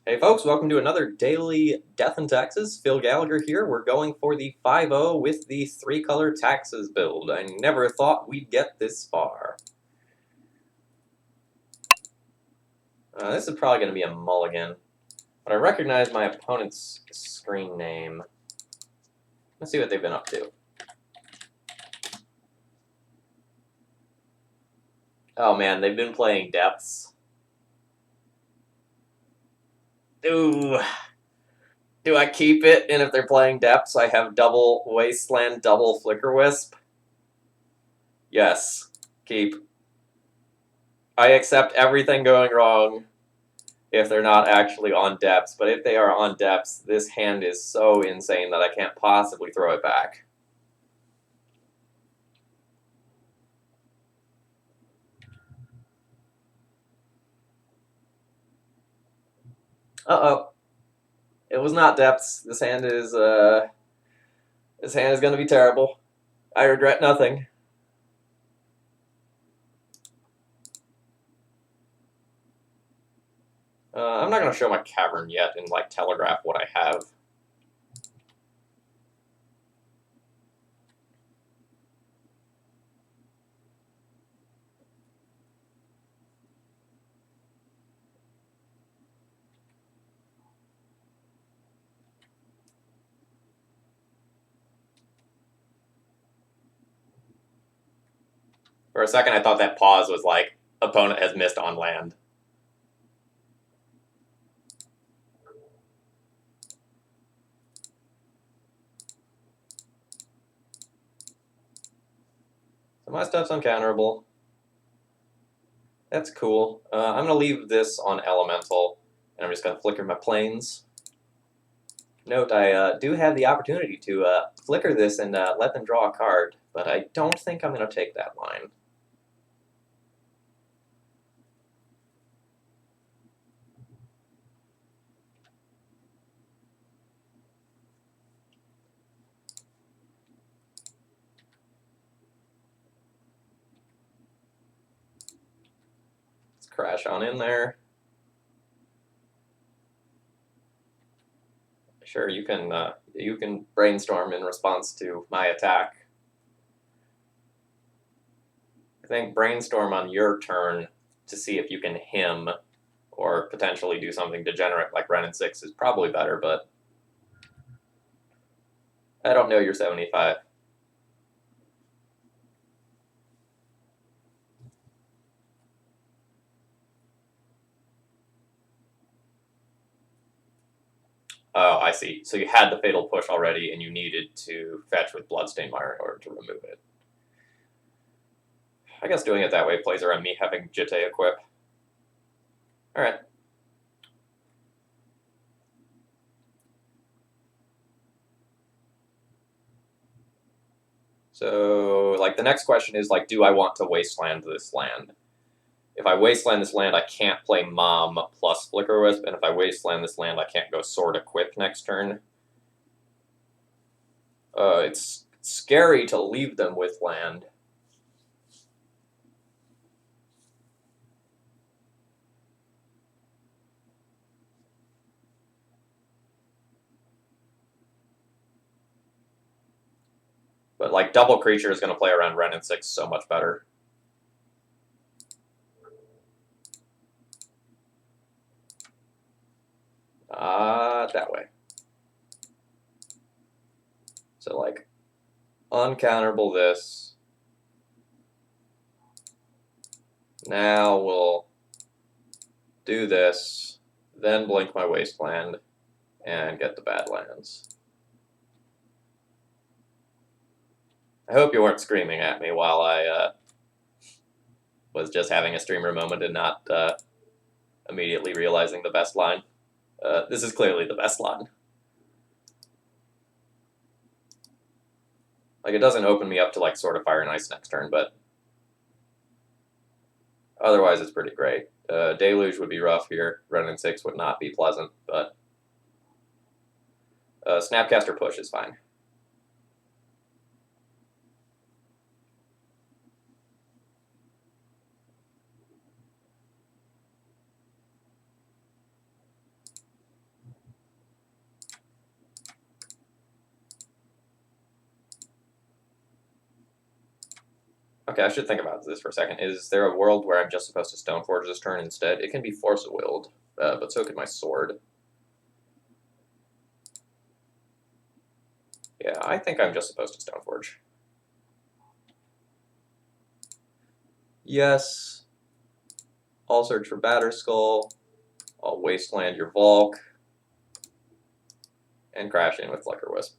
Hey folks, welcome to another daily Death in Taxes. Phil Gallagher here. We're going for the 5-0 with the 3-color taxes build. I never thought we'd get this far. This is probably going to be a mulligan, but I recognize my opponent's screen name. Let's see what they've been up to. Oh man, they've been playing depths. Ooh. Do I keep it? And if they're playing depths, I have double Wasteland, double Flicker Wisp. Yes, keep. I accept everything going wrong if they're not actually on depths, but if they are on depths, this hand is so insane that I can't possibly throw it back. Uh-oh. It was not depths. This hand is going to be terrible. I regret nothing. I'm not going to show my cavern yet and like telegraph what I have. For a second, I thought that pause was like, opponent has missed on land. So my stuff's uncounterable. That's cool. I'm going to leave this on elemental, and I'm just going to flicker my planes. Note, I do have the opportunity to flicker this and let them draw a card, but I don't think I'm going to take that line. Let's crash on in there. Sure, you can brainstorm in response to my attack. I think brainstorm on your turn to see if you can him or potentially do something degenerate like Ren and 6 is probably better, but I don't know your 75. Oh, I see. So you had the Fatal Push already, and you needed to fetch with Bloodstained Mire in order to remove it. I guess doing it that way plays around me having Jitte equip. Alright. So, like, the next question is, like, do I want to wasteland this land? If I wasteland this land, I can't play Mom plus Flicker Wisp, and if I wasteland this land, I can't go Sword Equip next turn. It's scary to leave them with land. But, like, double creature is going to play around Ren and 6 so much better. That way. So, like, uncounterable this. Now we'll do this, then blink my Wasteland, and get the Badlands. I hope you weren't screaming at me while I was just having a streamer moment and not immediately realizing the best line. This is clearly the best line. Like, it doesn't open me up to, like, Sword of Fire and Ice next turn, but otherwise it's pretty great. Deluge would be rough here. Ren and 6 would not be pleasant, but Snapcaster Push is fine. Okay, I should think about this for a second. Is there a world where I'm just supposed to Stoneforge this turn instead? It can be Force-Willed, but so could my sword. Yeah, I think I'm just supposed to Stoneforge. Yes. I'll search for Batterskull. I'll Wasteland your Volk. And crash in with Flicker Wisp.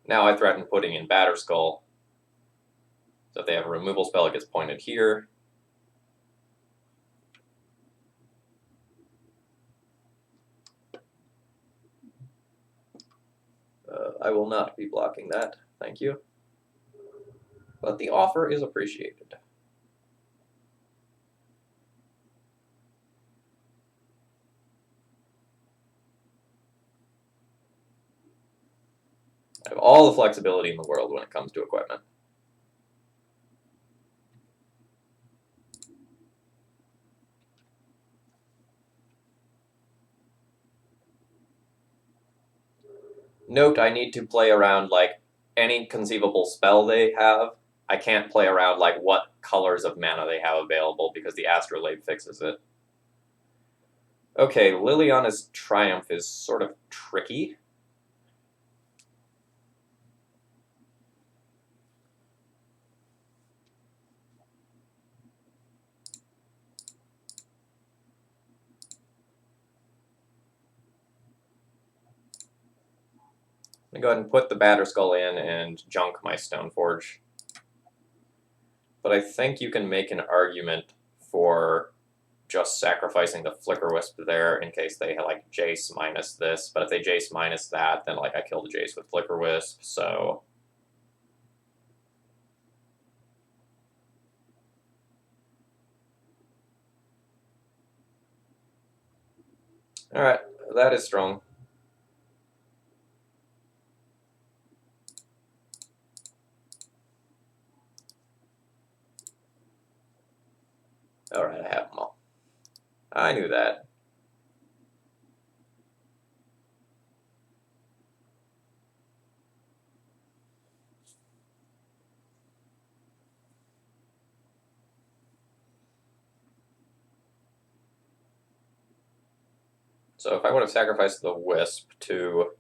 Now I threaten putting in Batterskull. So if they have a removal spell, it gets pointed here. I will not be blocking that. Thank you. But the offer is appreciated. I have all the flexibility in the world when it comes to equipment. Note, I need to play around like any conceivable spell they have. I can't play around like what colors of mana they have available because the Astrolabe fixes it. Okay, Liliana's Triumph is sort of tricky. I'm going to go ahead and put the Batterskull in and junk my Stoneforge. But I think you can make an argument for just sacrificing the Flicker Wisp there in case they like Jace minus this. But if they Jace minus that, then like I kill the Jace with Flicker Wisp, so... Alright, that is strong. Alright, I have them all. I knew that. So if I would have sacrificed the Wisp to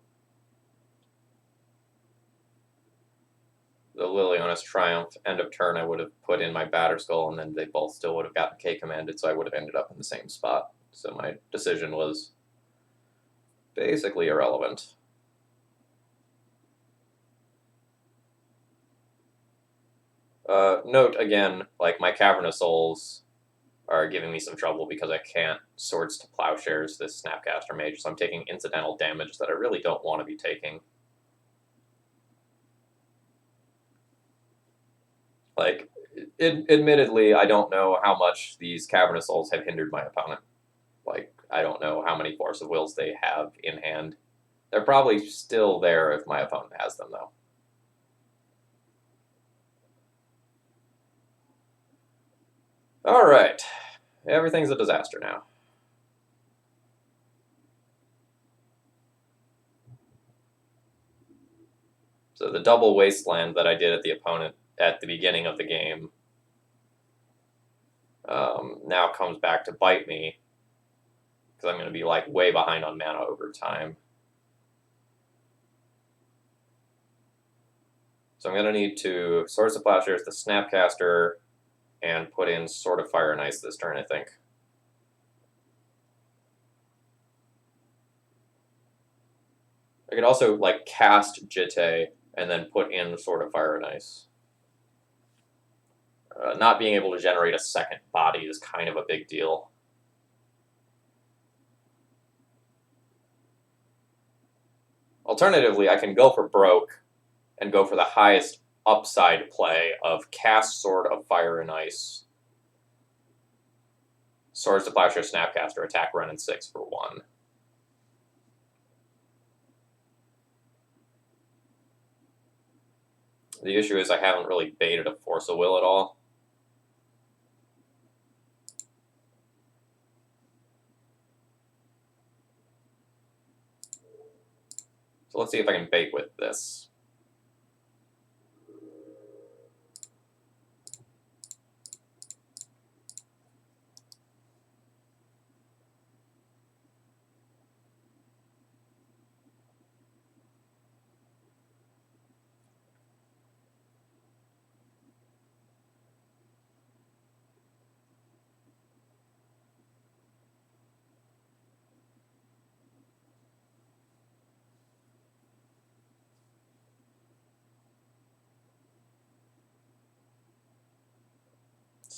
the Liliana's Triumph, end of turn I would have put in my Batterskull, and then they both still would have gotten K-commanded, so I would have ended up in the same spot. So my decision was basically irrelevant. Note again, like my Cavernous Souls are giving me some trouble because I can't Swords to Plowshares this Snapcaster Mage, so I'm taking incidental damage that I really don't want to be taking. Like, admittedly, I don't know how much these Cavernous Souls have hindered my opponent. Like, I don't know how many Force of Wills they have in hand. They're probably still there if my opponent has them, though. Alright. Everything's a disaster now. So the double Wasteland that I did at the opponent at the beginning of the game now comes back to bite me because I'm going to be like way behind on mana over time. So I'm going to need to Swords of Plowshares, the Snapcaster, and put in Sword of Fire and Ice this turn, I think. I could also like cast Jitte and then put in Sword of Fire and Ice. Not being able to generate a second body is kind of a big deal. Alternatively, I can go for broke and go for the highest upside play of cast Sword of Fire and Ice. Swords to Plowshare Snapcaster, attack, run, and 6 for 1. The issue is I haven't really baited a Force of Will at all. So let's see if I can bait with this.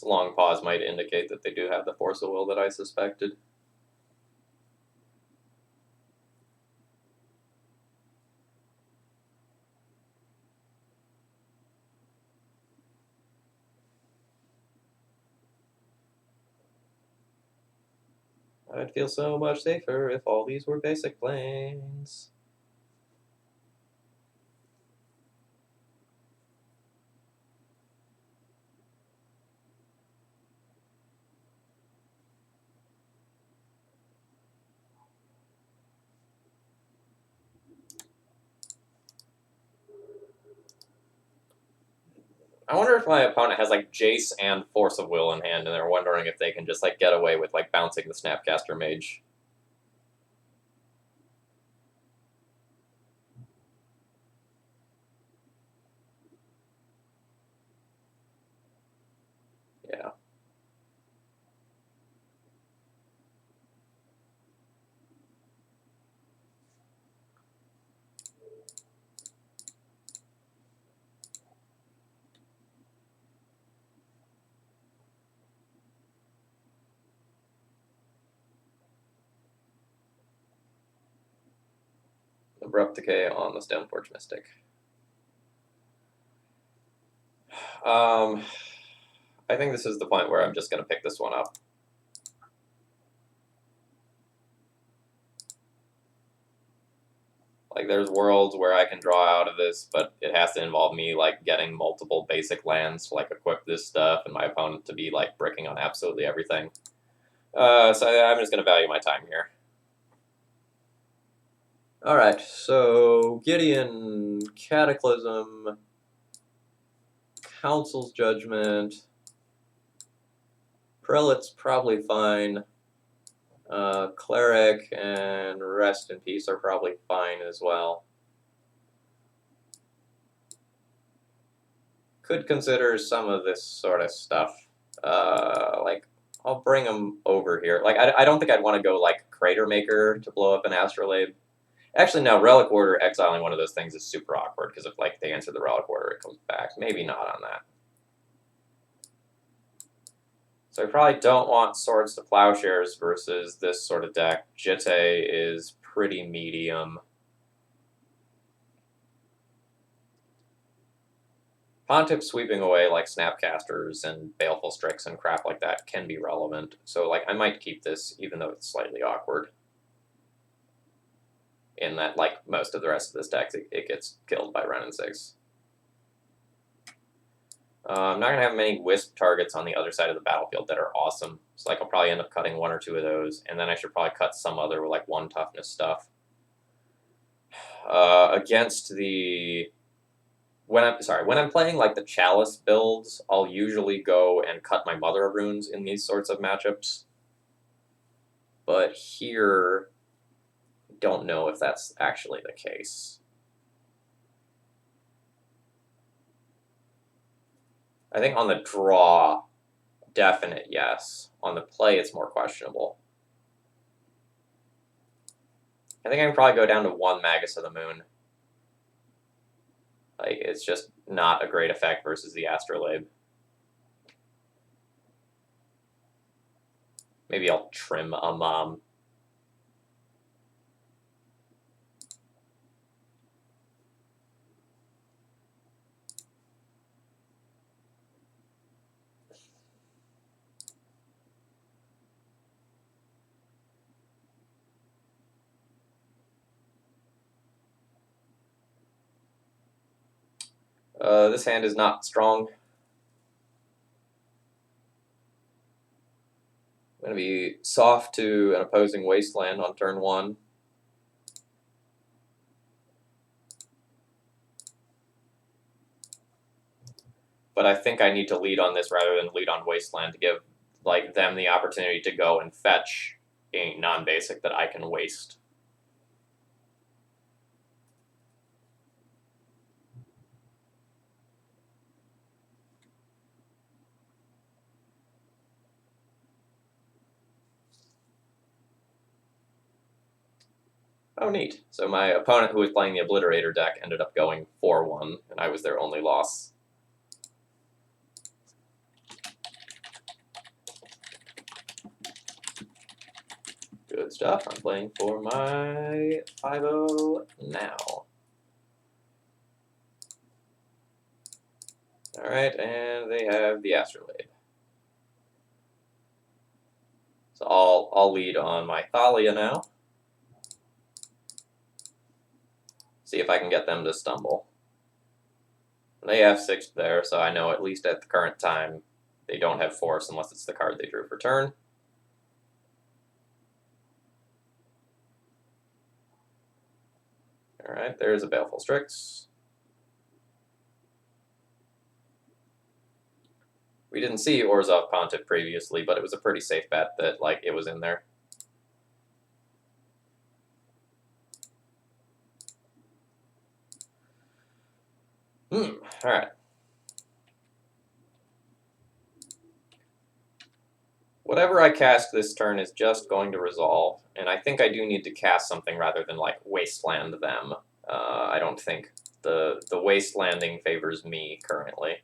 long pause might indicate that they do have the force of will that I suspected. I'd feel so much safer if all these were basic planes. I wonder if my opponent has like Jace and Force of Will in hand, and they're wondering if they can just like get away with like bouncing the Snapcaster Mage. Yeah. Abrupt Decay on the Stoneforge Mystic. I think this is the point where I'm just going to pick this one up. Like, there's worlds where I can draw out of this, but it has to involve me, like, getting multiple basic lands to, like, equip this stuff, and my opponent to be, like, bricking on absolutely everything. So I'm just going to value my time here. Alright, so Gideon, Cataclysm, Council's Judgment, Prelate's probably fine. Cleric and Rest in Peace are probably fine as well. Could consider some of this sort of stuff. Like, I'll bring them over here. Like, I don't think I'd want to go, like, Crater Maker to blow up an Astrolabe. Actually, no, Relic Order exiling one of those things is super awkward, because if, like, they answer the Relic Order, it comes back. Maybe not on that. So I probably don't want Swords to Plowshares versus this sort of deck. Jitte is pretty medium. Pontiff sweeping away like Snapcasters and Baleful Strix and crap like that can be relevant. So like I might keep this even though it's slightly awkward. In that like most of the rest of this deck, it gets killed by Wrenn and 6. I'm not going to have many Wisp targets on the other side of the battlefield that are awesome. So like I'll probably end up cutting 1 or 2 of those, and then I should probably cut some other like 1 toughness stuff. Against the when I'm playing like the Chalice builds, I'll usually go and cut my Mother of Runes in these sorts of matchups. But here, don't know if that's actually the case. I think on the draw, definite yes. On the play, it's more questionable. I think I can probably go down to 1 Magus of the Moon. Like, it's just not a great effect versus the Astrolabe. Maybe I'll trim a Mom. This hand is not strong. I'm going to be soft to an opposing Wasteland on turn 1. But I think I need to lead on this rather than lead on Wasteland to give like them the opportunity to go and fetch a non-basic that I can waste. Oh, neat. So my opponent, who was playing the Obliterator deck, ended up going 4-1, and I was their only loss. Good stuff. I'm playing for my 5-0 now. Alright, and they have the Astrolabe. So I'll lead on my Thalia now. See if I can get them to stumble. They have 6 there, so I know at least at the current time they don't have Force unless it's the card they drew for turn. Alright, there's a Baleful Strix. We didn't see Orzhov Pontiff previously, but it was a pretty safe bet that, like, it was in there. Alright. Whatever I cast this turn is just going to resolve, and I think I do need to cast something rather than, like, Wasteland them. I don't think the Wastelanding favors me currently.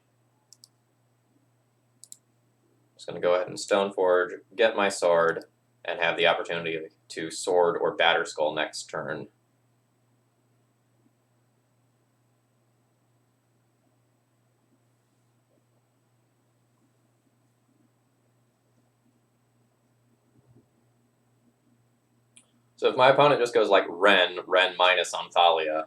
Just going to go ahead and Stoneforge, get my sword, and have the opportunity to Sword or Batterskull next turn. So if my opponent just goes like Ren minus on Thalia,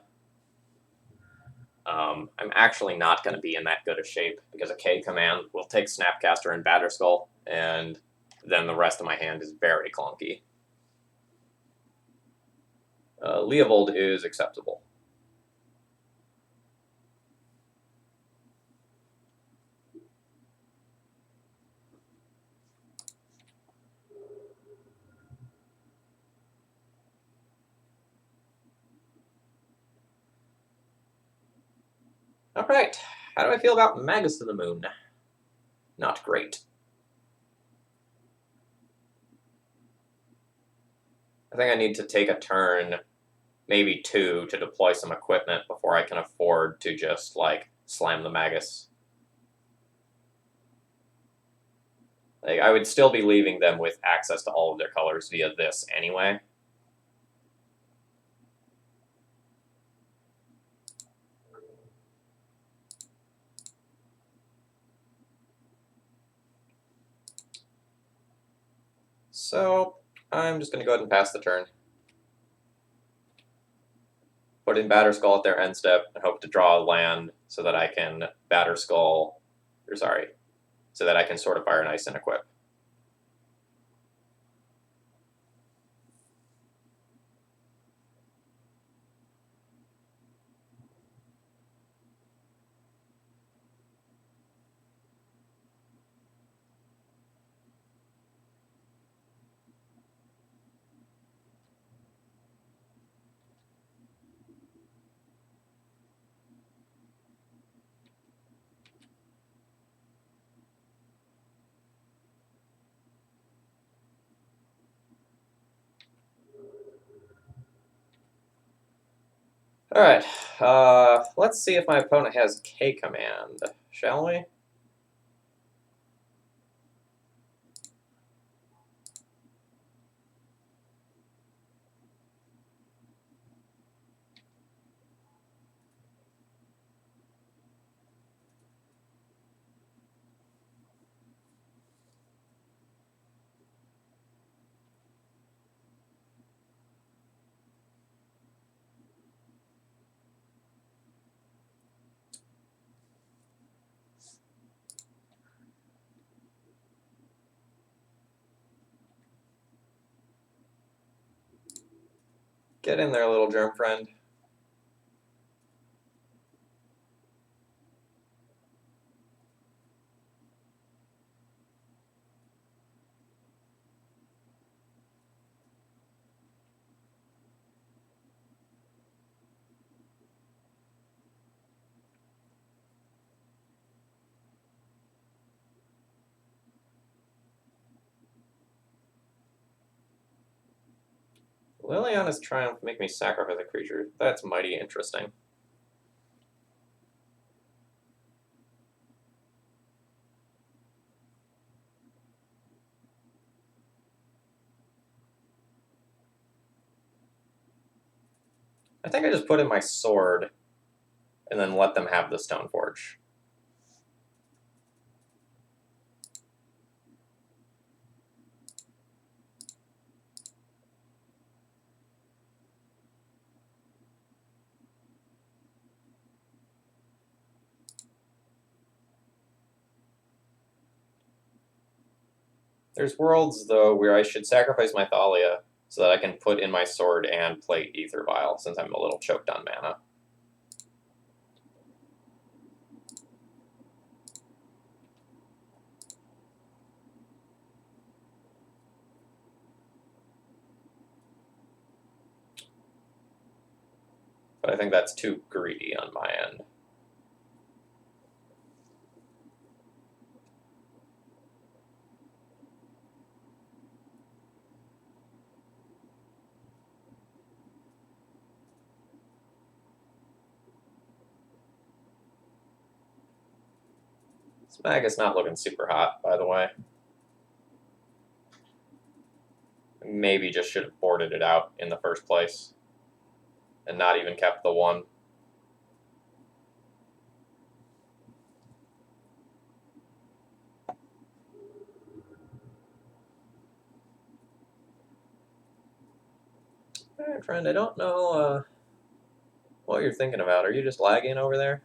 I'm actually not going to be in that good a shape because a K command will take Snapcaster and Batterskull, and then the rest of my hand is very clunky. Leovold is acceptable. Alright, how do I feel about Magus to the Moon? Not great. I think I need to take a turn, maybe 2, to deploy some equipment before I can afford to just, like, slam the Magus. Like, I would still be leaving them with access to all of their colors via this anyway. So, I'm just going to go ahead and pass the turn. Put in Batterskull at their end step and hope to draw a land so that I can Batterskull, or sorry, so that I can Sword of Fire and Ice and equip. Alright, let's see if my opponent has K command, shall we? Get in there, little germ friend. Liliana's Triumph make me sacrifice a creature. That's mighty interesting. I think I just put in my sword and then let them have the stone forge. There's worlds, though, where I should sacrifice my Thalia so that I can put in my sword and play Ether Vial, since I'm a little choked on mana. But I think that's too greedy on my end. This mag is not looking super hot, by the way. Maybe just should have boarded it out in the first place and not even kept the one. Hey, friend, I don't know what you're thinking about. Are you just lagging over there?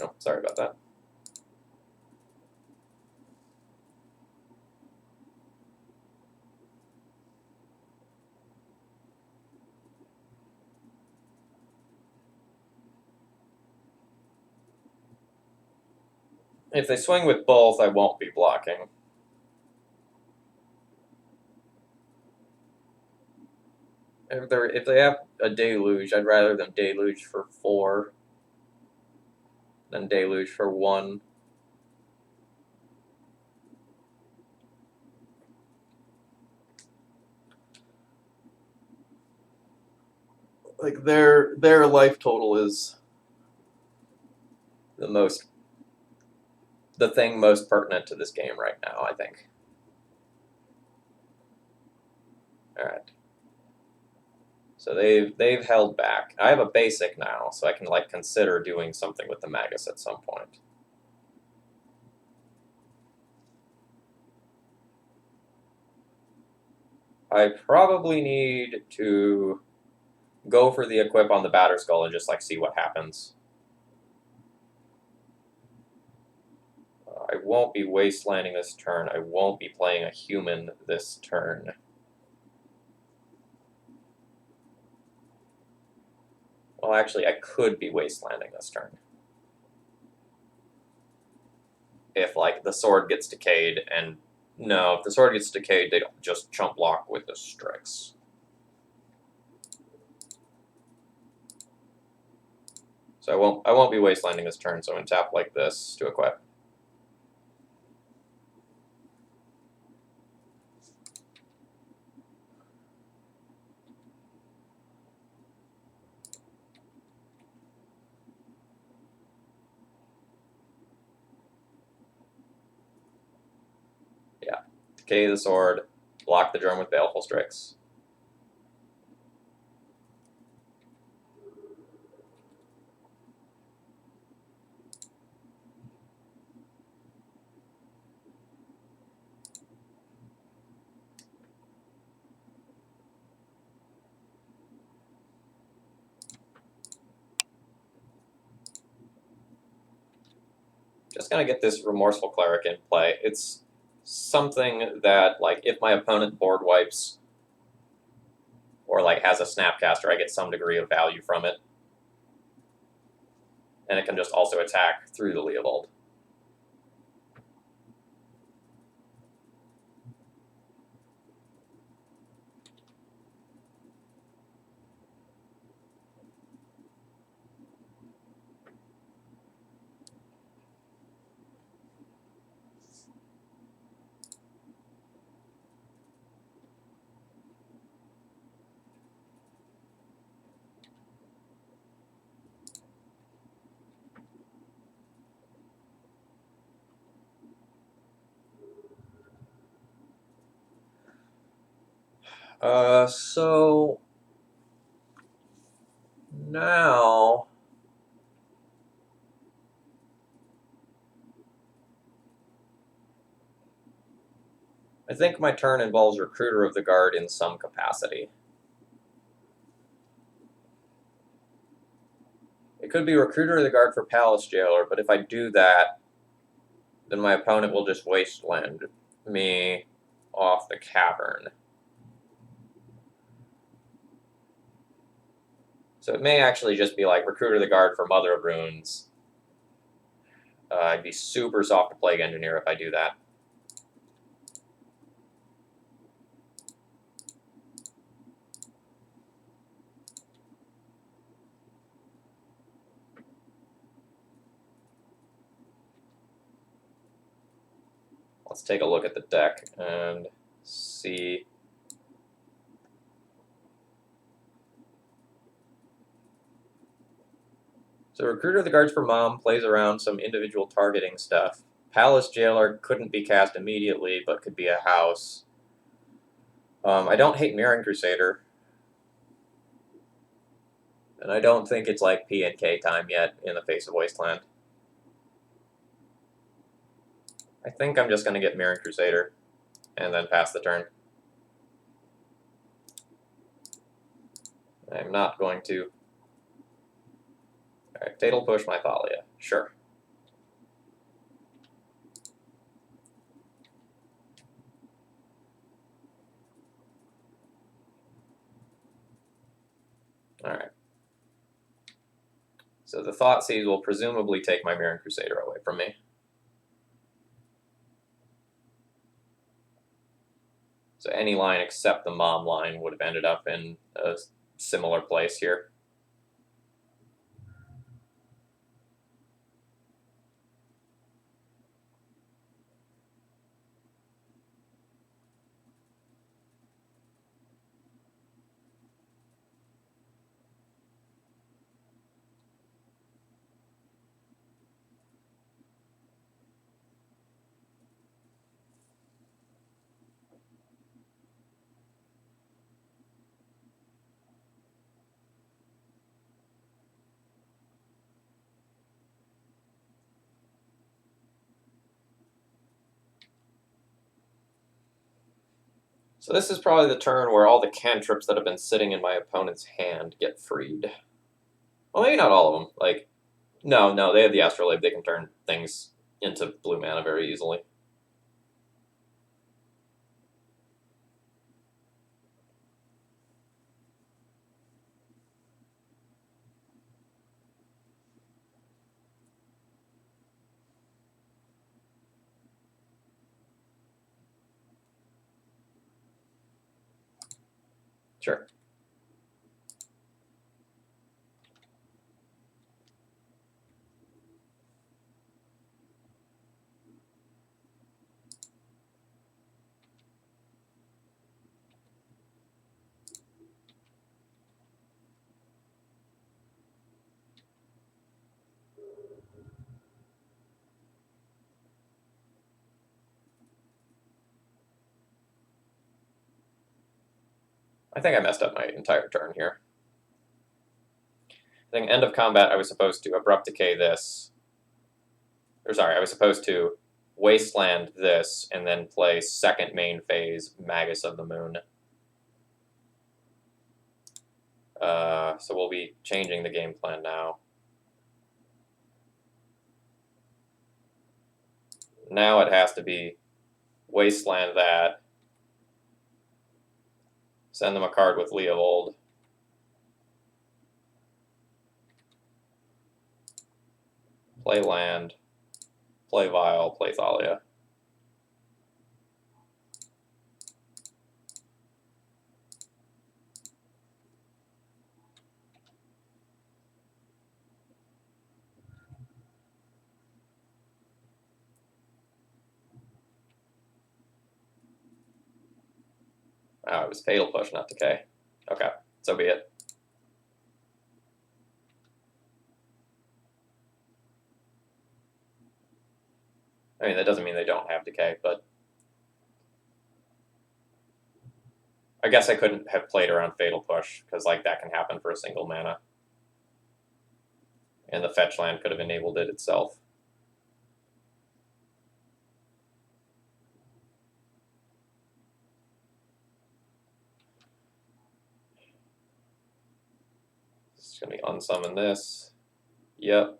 Oh, sorry about that. If they swing with both, I won't be blocking. If they have a deluge, I'd rather them deluge for 4 than deluge for 1. Like their life total is the thing most pertinent to this game right now, I think. All right. So they've held back. I have a basic now, so I can like consider doing something with the Magus at some point. I probably need to go for the equip on the Batterskull and just like see what happens. I won't be wastelanding this turn. I won't be playing a human this turn. Well, actually, I could be wastelanding this turn. If, like, the sword gets decayed, and no, if the sword gets decayed, they just chump block with the Strix. So I won't be wastelanding this turn, so I'm going to tap like this to equip. Yeah. Decay the sword, block the drum with Baleful Strix. Just going to get this Remorseful Cleric in play. It's something that, like, if my opponent board wipes or, like, has a Snapcaster, I get some degree of value from it. And it can just also attack through the Leovold. So now I think my turn involves Recruiter of the Guard in some capacity. It could be Recruiter of the Guard for Palace Jailer, but if I do that, then my opponent will just wasteland me off the cavern. So it may actually just be like Recruiter of the Guard for Mother of Runes. I'd be super soft to Plague Engineer if I do that. Let's take a look at the deck and see. So Recruiter of the Guards for Mom plays around some individual targeting stuff. Palace Jailer couldn't be cast immediately, but could be a house. I don't hate Mirren Crusader. And I don't think it's like P and K time yet in the face of Wasteland. I think I'm just going to get Mirren Crusader and then pass the turn. I'm not going to. Alright, Fatal Push my Thalia. Sure. Alright. So the Thoughtseize will presumably take my Mirren Crusader away from me. So any line except the Mom line would have ended up in a similar place here. So this is probably the turn where all the cantrips that have been sitting in my opponent's hand get freed. Well, maybe not all of them. Like, no, they have the Astrolabe. They can turn things into blue mana very easily. Sure. I think I messed up my entire turn here. I think end of combat I was supposed to Abrupt Decay this. Or sorry, I was supposed to Wasteland this and then play second main phase Magus of the Moon. So we'll be changing the game plan now. Now it has to be Wasteland that, send them a card with Leovold, play land, play Vial, play Thalia. Oh, it was Fatal Push, not Decay. Okay, so be it. I mean, that doesn't mean they don't have Decay, but I guess I couldn't have played around Fatal Push, because like that can happen for a single mana. And the fetch land could have enabled it itself. It's going to be unsummon this. Yep.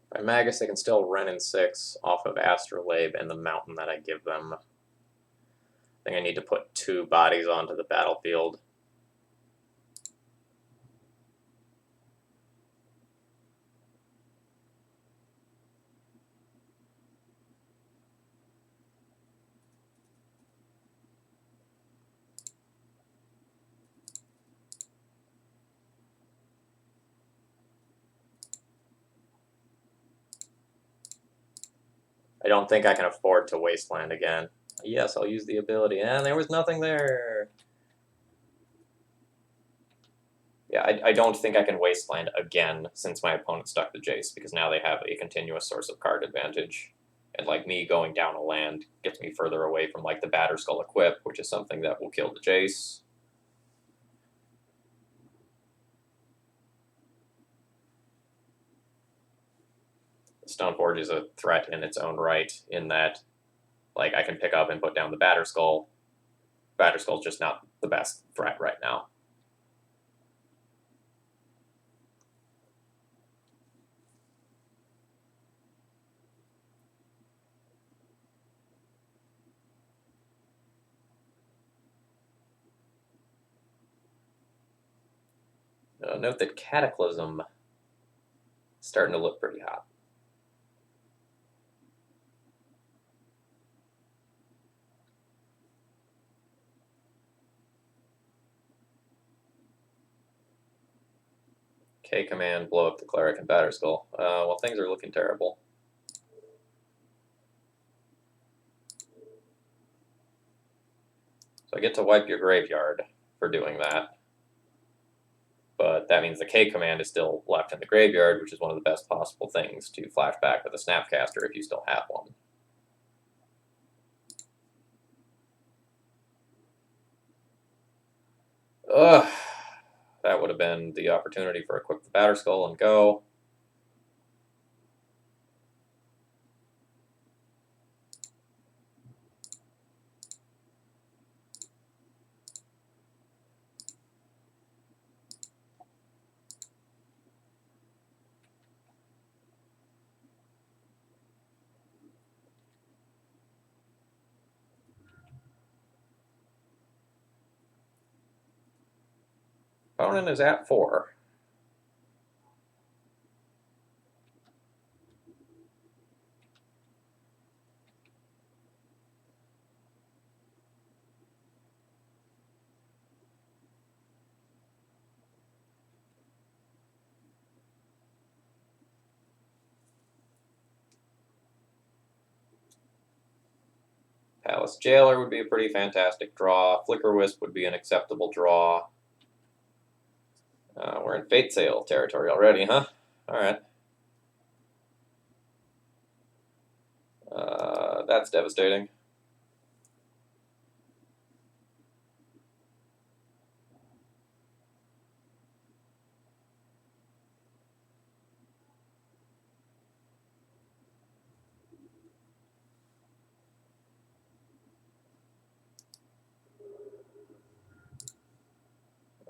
By Magus, they can still Wrenn and 6 off of Astrolabe and the mountain that I give them. I think I need to put 2 bodies onto the battlefield. I don't think I can afford to Wasteland again. Yes, I'll use the ability. And there was nothing there. Yeah, I don't think I can Wasteland again since my opponent stuck the Jace, because now they have a continuous source of card advantage. And like me going down a land gets me further away from like the Batterskull equip, which is something that will kill the Jace. Stoneforge is a threat in its own right, in that like I can pick up and put down the Batterskull. Batterskull's just not the best threat right now. Note that Cataclysm is starting to look pretty hot. K command, blow up the Cleric and Batterskull. Well, things are looking terrible. So I get to wipe your graveyard for doing that. But that means the K command is still left in the graveyard, which is one of the best possible things to flash back with a Snapcaster if you still have one. Ugh. That would have been the opportunity for Equip the Batterskull and go. Opponent is at 4. Palace Jailer would be a pretty fantastic draw. Flicker Wisp would be an acceptable draw. We're in Fate Sale territory already, huh? Alright. That's devastating.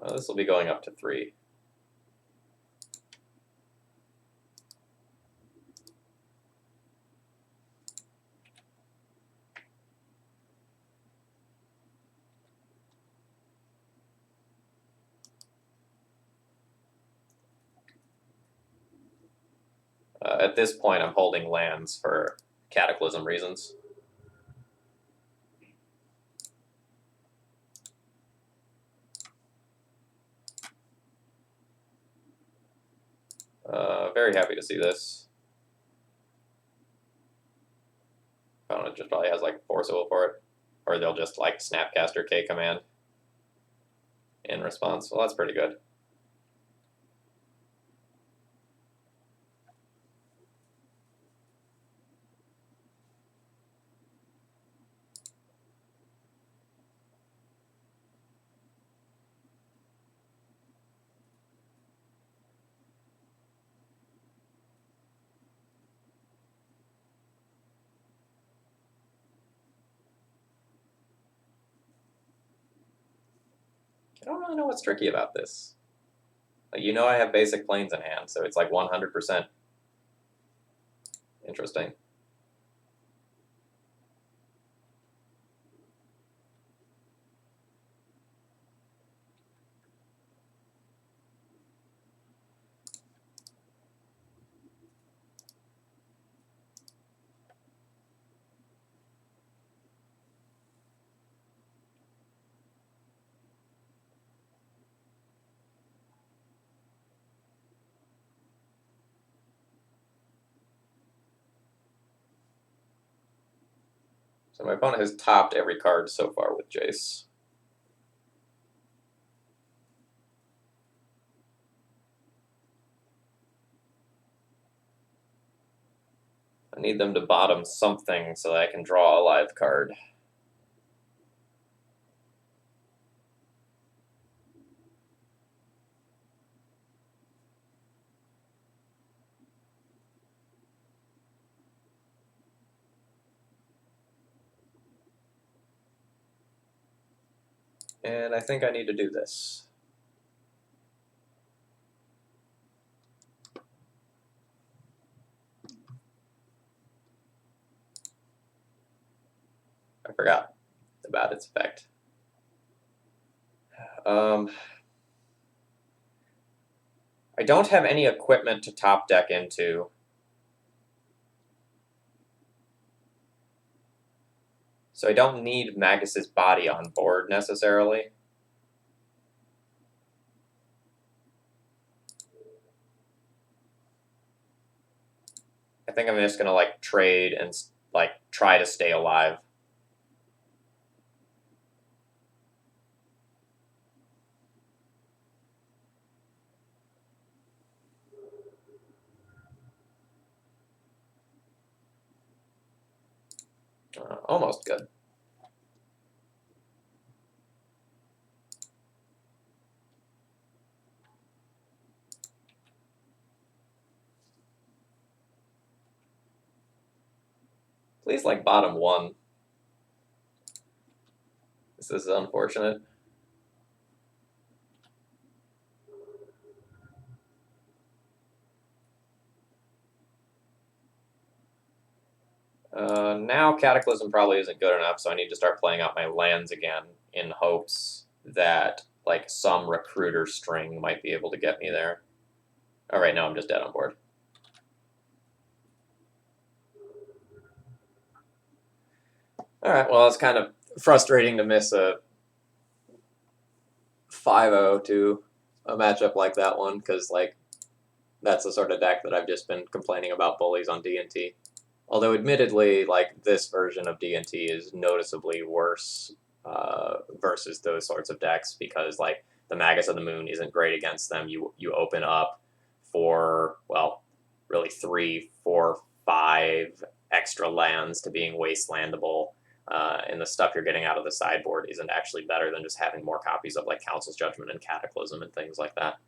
This will be going up to 3. At this point, I'm holding lands for Cataclysm reasons. very happy to see this. Opponent just probably has like Forcible for it. Or they'll just like Snapcaster K command in response. Well, that's pretty good. I don't really know what's tricky about this. Like, you know I have basic planes in hand, so it's like 100% interesting. So my opponent has topped every card so far with Jace. I need them to bottom something so that I can draw a live card. And I think I need to do this. I forgot about its effect. I don't have any equipment to top deck into. So I don't need Magus's body on board necessarily. I think I'm just gonna like trade and like try to stay alive. Almost good. Please like bottom one. This is unfortunate. Now Cataclysm probably isn't good enough, so I need to start playing out my lands again in hopes that like some recruiter string might be able to get me there. All right, now I'm just dead on board. All right, well, it's kind of frustrating to miss a 5-0 to a matchup like that one, because like that's the sort of deck that I've just been complaining about bullies on D&T. Although admittedly, like this version of D&T is noticeably worse versus those sorts of decks, because like the Magus of the Moon isn't great against them. You open up for, well, really 3, 4, 5 extra lands to being wastelandable. And the stuff you're getting out of the sideboard isn't actually better than just having more copies of like Council's Judgment and Cataclysm and things like that.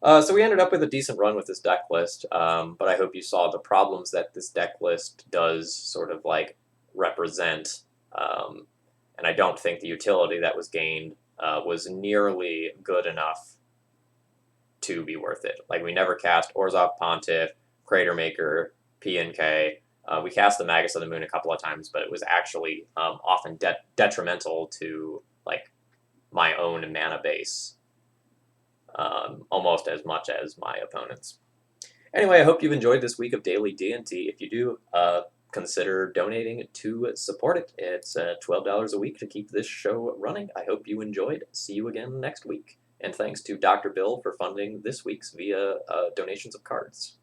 So we ended up with a decent run with this deck list, but I hope you saw the problems that this deck list does sort of like represent, and I don't think the utility that was gained was nearly good enough to be worth it. Like, we never cast Orzhov Pontiff, Crater Maker, PNK. We cast the Magus of the Moon a couple of times, but it was actually often detrimental to like my own mana base, almost as much as my opponents. Anyway, I hope you've enjoyed this week of Daily D&T. If you do, consider donating to support it. It's $12 a week to keep this show running. I hope you enjoyed. See you again next week. And thanks to Dr. Bill for funding this week's via donations of cards.